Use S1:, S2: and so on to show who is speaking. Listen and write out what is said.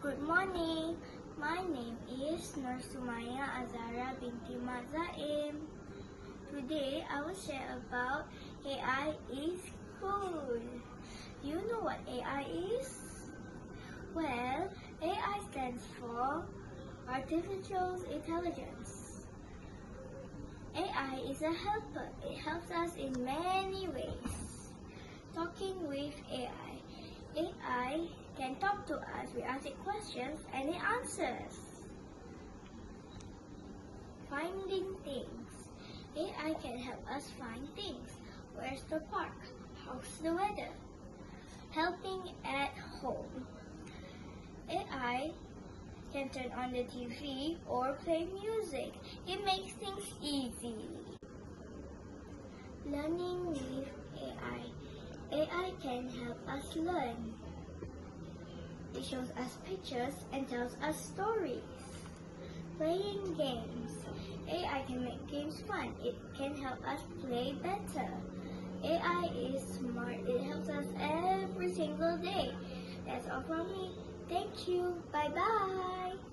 S1: Good morning. My name is Nur Sumaya Azara binti Mazaim. Today I will share about AI is cool. Do you know what AI is? Well, AI stands for Artificial Intelligence. AI is a helper. It helps us in many ways. Talking with AI. AI can talk to us. We ask it questions and it answers. Finding things. AI can help us find things. Where's the park? How's the weather? Helping at home. AI can turn on the TV or play music. It makes things easy. Learning with AI. AI can help us learn. It shows us pictures and tells us stories. Playing games. AI can make games fun. It can help us play better. AI is smart. It helps us every single day. That's all from me. Thank you. Bye-bye.